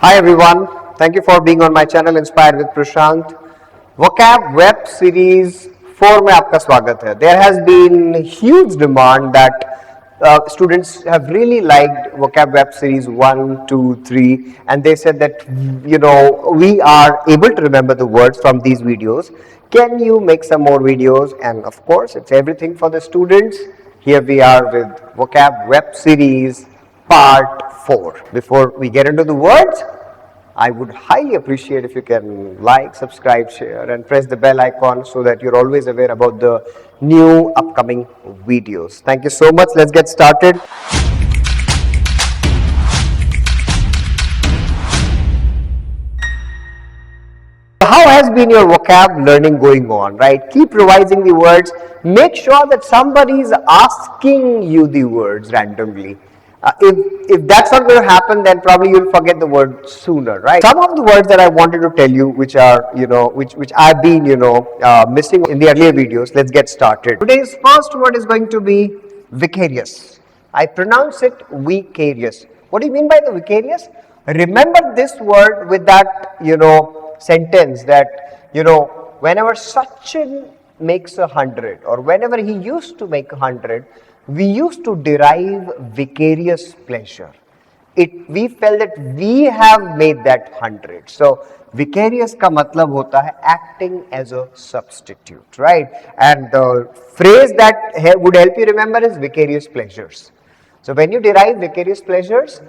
Hi everyone, thank you for being on my channel Inspired with Prashant. Vocab web series 4 में आपका स्वागत है. There has been huge demand that students have really liked Vocab web series 1, 2, 3 and they said that we are able to remember the words from these videos. Can you make some more videos? And of course it's everything for the students. Here we are with Vocab web series part 4. Before we get into the words, I would highly appreciate if you can like, subscribe, share and press the bell icon so that you're always aware about the new upcoming videos. Thank you so much. Let's get started. How has been your vocab learning going on, right? Keep revising the words. Make sure that somebody is asking you the words randomly. If that's not going to happen, then probably you'll forget the word sooner, right? Some of the words that I wanted to tell you, which are, which I've been, missing in the earlier videos. Let's get started. Today's first word is going to be vicarious. I pronounce it vicarious. What do you mean by the vicarious? Remember this word with that, sentence that, whenever Sachin makes 100 or whenever he used to make 100, we used to derive vicarious pleasure. We felt that we have made that 100. So vicarious ka matlab hota hai acting as a substitute, right? And the phrase that would help you remember is vicarious pleasures. So when you derive vicarious pleasures,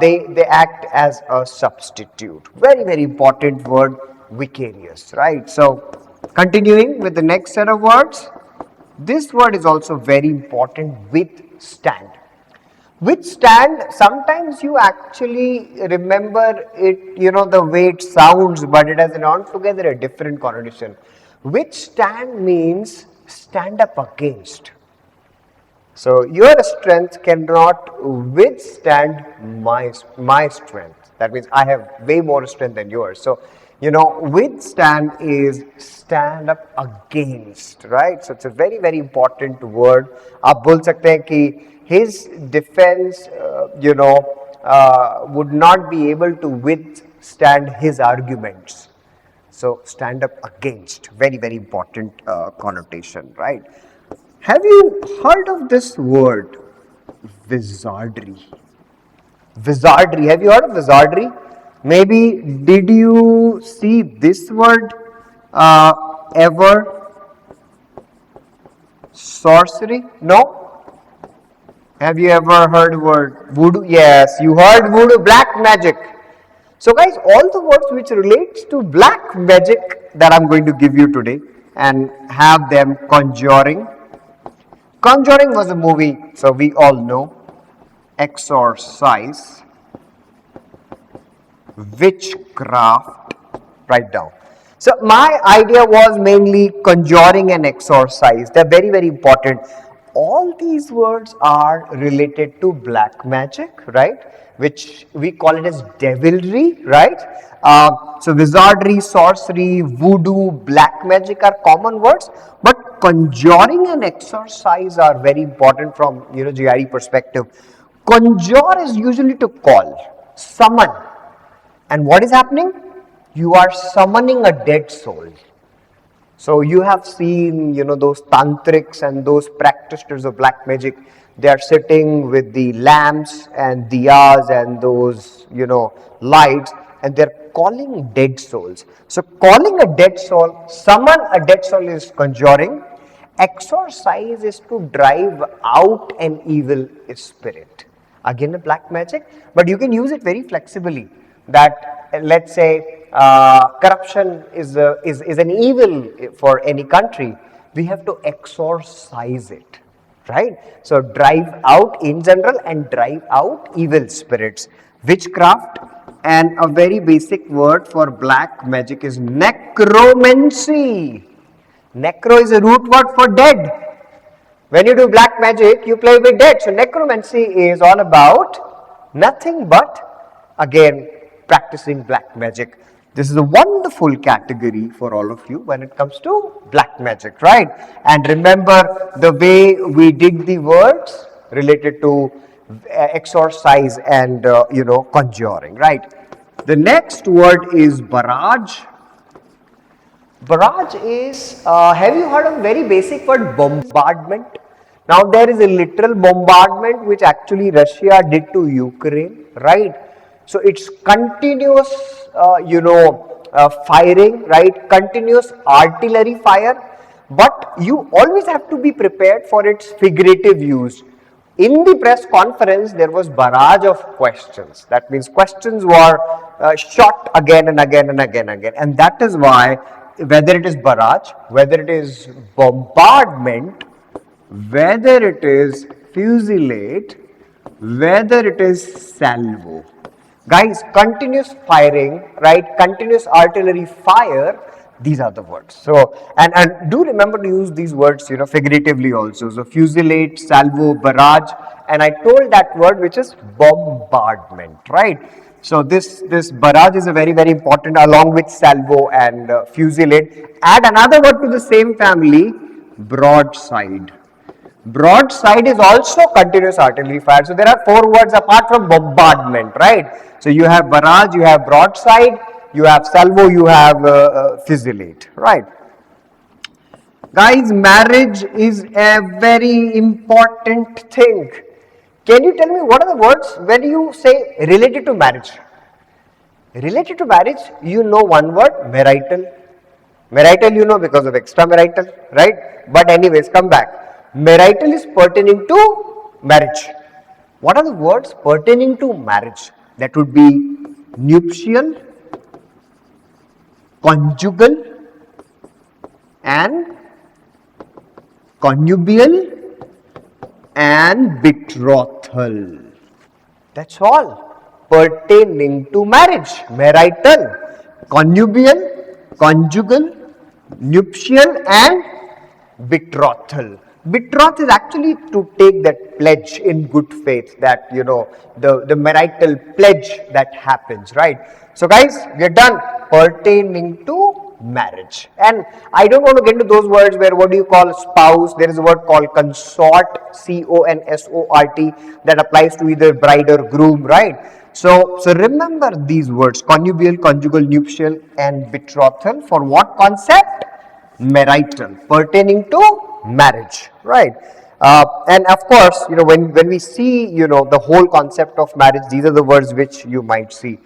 they act as a substitute. Very, very important word, vicarious, right? So continuing with the next set of words. This word is also very important, withstand. Withstand, sometimes you actually remember it, the way it sounds, but it has an altogether a different connotation. Withstand means stand up against. So your strength cannot withstand my strength. That means I have way more strength than yours. So withstand is stand up against, right? So it's a very, very important word. आप बोल सकते हैं कि his defense, would not be able to withstand his arguments. So stand up against, very, very important connotation, right? Have you heard of this word, wizardry? Wizardry, have you heard of wizardry? Maybe did you see this word ever? Sorcery? No? Have you ever heard the word voodoo? Yes, you heard voodoo, black magic. So guys, all the words which relates to black magic that I'm going to give you today and have them conjuring. Conjuring was a movie, so we all know. Exorcise. Witchcraft, write down. So my idea was mainly conjuring and exorcise. They're very, very important. All these words are related to black magic, right? Which we call it as devilry, right? So wizardry, sorcery, voodoo, black magic are common words, but conjuring and exorcise are very important from GRE perspective. Conjure is usually to call, summon. And what is happening? You are summoning a dead soul. So you have seen, those tantrics and those practitioners of black magic. They are sitting with the lamps and diyas and those, lights, and they're calling dead souls. So calling a dead soul, summon a dead soul is conjuring. Exorcise is to drive out an evil spirit. Again, a black magic, but you can use it very flexibly. That let's say corruption is an evil for any country, we have to exorcise it, right? So drive out in general and drive out evil spirits. Witchcraft, and a very basic word for black magic is necromancy. Necro is a root word for dead. When you do black magic, you play with dead. So necromancy is all about nothing but, again, practicing black magic. This is a wonderful category for all of you when it comes to black magic, right? And remember the way we did the words related to exorcise and conjuring, right? The next word is barrage. Barrage is, have you heard of very basic word bombardment? Now there is a literal bombardment which actually Russia did to Ukraine, right? So it's continuous, firing, right? Continuous artillery fire, but you always have to be prepared for its figurative use. In the press conference, there was barrage of questions. That means questions were shot again and again and again and again. And that is why, whether it is barrage, whether it is bombardment, whether it is fusillade, whether it is salvo. Guys, continuous firing, right? Continuous artillery fire, these are the words. So, and do remember to use these words, figuratively also. So, fusillade, salvo, barrage, and I told that word which is bombardment, right? So, this barrage is a very, very important along with salvo and fusillade. Add another word to the same family, broadside. Broadside is also continuous artillery fire. So, there are 4 words apart from bombardment, right? So, you have barrage, you have broadside, you have salvo, you have fusillade, right? Guys, marriage is a very important thing. Can you tell me what are the words when you say related to marriage? Related to marriage, you know one word, marital. Marital you know because of extramarital, right? But anyways, come back. Marital is pertaining to marriage. What are the words pertaining to marriage? That would be nuptial, conjugal, and connubial, and betrothal. That's all pertaining to marriage. Marital, connubial, conjugal, nuptial, and betrothal. Betroth is actually to take that pledge in good faith, that the marital pledge that happens, right? So guys, we are done pertaining to marriage. And I don't want to get into those words where what do you call spouse. There is a word called consort, C-O-N-S-O-R-T, that applies to either bride or groom, right? So remember these words, connubial, conjugal, nuptial, and betrothal. For what concept? Marital, pertaining to marriage, right? And of course, when we see, the whole concept of marriage, these are the words which you might see.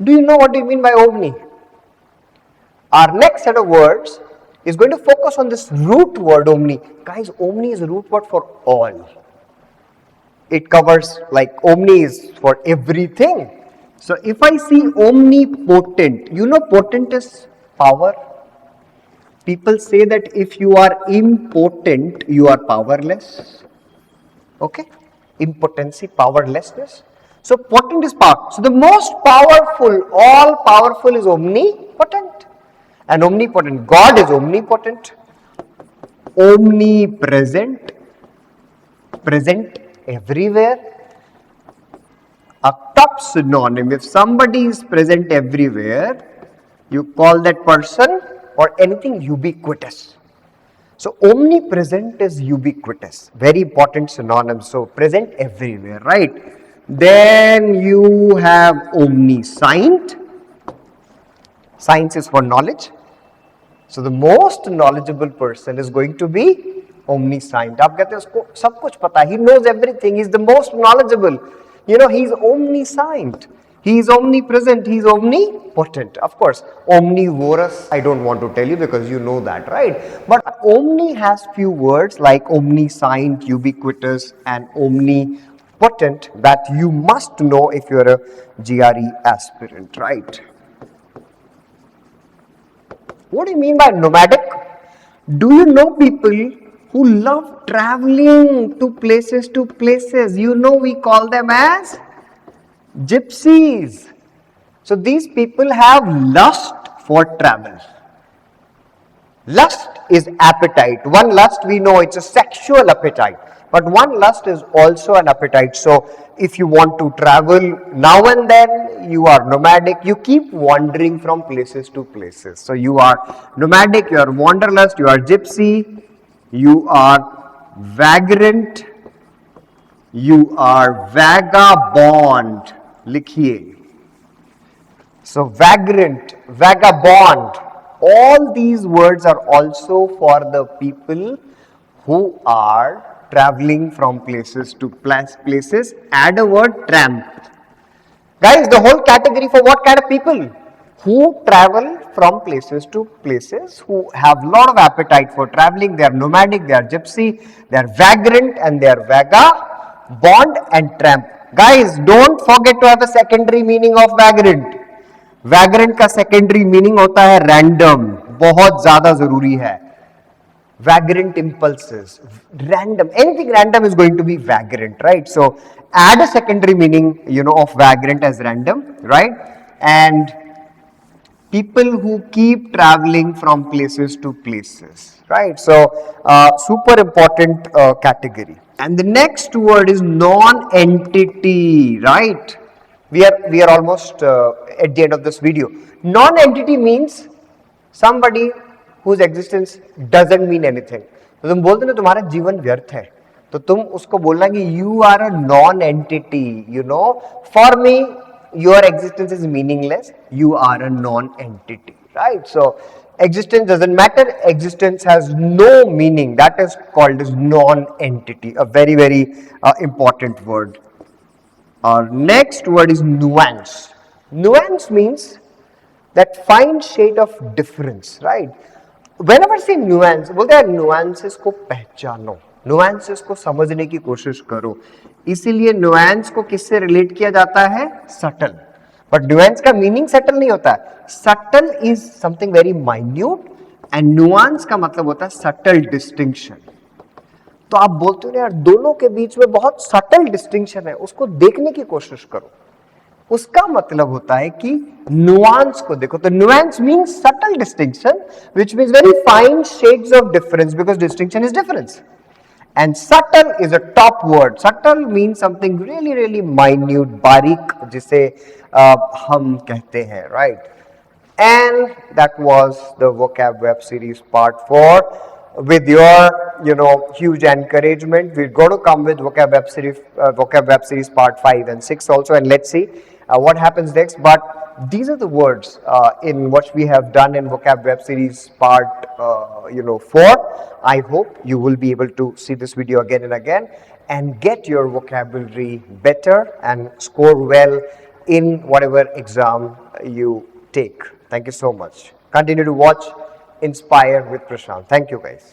Do you know what we mean by omni? Our next set of words is going to focus on this root word omni. Guys, omni is a root word for all. It covers, like omni is for everything. So if I see omnipotent, potent is power. People say that if you are impotent, you are powerless. Okay? Impotency, powerlessness. So potent is power. So the most powerful, all powerful is omnipotent. And omnipotent, God is omnipotent. Omnipresent, present everywhere. A top synonym, if somebody is present everywhere, you call that person or anything ubiquitous. So omnipresent is ubiquitous, very important synonym. So present everywhere, right? Then you have omniscient. Science is for knowledge. So the most knowledgeable person is going to be omniscient. आप कहते हैं उसको सब कुछ पता है. He knows everything. He's the most knowledgeable. He's omniscient. He is omnipresent. He is omnipotent. Of course, omnivorous, I don't want to tell you because you know that, right? But omni has few words like omniscient, ubiquitous, and omnipotent that you must know if you're a GRE aspirant, right? What do you mean by nomadic? Do you know people who love traveling to places we call them as gypsies. So these people have lust for travel. Lust is appetite. One lust we know it's a sexual appetite, but one lust is also an appetite. So if you want to travel now and then, you are nomadic. You keep wandering from places to places. So you are nomadic, you are wanderlust, you are gypsy, you are vagrant, you are vagabond. लिखिए. So vagrant, vagabond, all these words are also for the people who are traveling from places to places. Add a word, tramp. Guys, the whole category for what kind of people? Who travel from places to places, who have lot of appetite for traveling. They are nomadic, they are gypsy, they are vagrant, and they are vagabond and tramp. Guys, don't forget to have a secondary meaning of vagrant. Vagrant का secondary meaning होता है random, बहुत ज्यादा जरूरी है. Vagrant impulses, random, anything random is going to be vagrant, right? So add a secondary meaning, of vagrant as random, right? And people who keep traveling from places to places, right? So super important category. And the next word is non-entity, right? We are almost at the end of this video. Non-entity means somebody whose existence doesn't mean anything. तो तुम बोलते ना तुम्हारा जीवन व्यर्थ है, तो तुम उसको बोलना कि you are a non-entity. For me your existence is meaningless. You are a non-entity, right? So existence doesn't matter. Existence has no meaning. That is called as non-entity. A very, very important word. Our next word is nuance. Nuance means that fine shade of difference, right? Whenever say nuance, बोलते हैं nuances को पहचानो, nuances को समझने की कोशिश करो. इसीलिए nuance को किससे relate किया जाता है? Subtle. But nuance का meaning subtle नहीं होता है. Subtle is something very minute and nuance का मतलब होता है subtle distinction. तो आप बोलते हो यार दोनों के बीच में बहुत सटल डिस्टिंक्शन है, उसको देखने की कोशिश करो. उसका मतलब होता है कि नुआंस को देखो. तो nuance means subtle distinction, which means very fine shades of difference, because distinction is difference. And subtle is a top word. Subtle means something really really minute, बारीक, जिसे हम कहते हैं, right? And that was the vocab web series part 4. With your huge encouragement, we're going to come with vocab web series part 5 and 6 also, and let's see what happens next. But these are the words in what we have done in vocab web series part 4. I hope you will be able to see this video again and again and get your vocabulary better and score well in whatever exam you take. Thank you so much. Continue to watch Inspire with Prashant. Thank you, guys.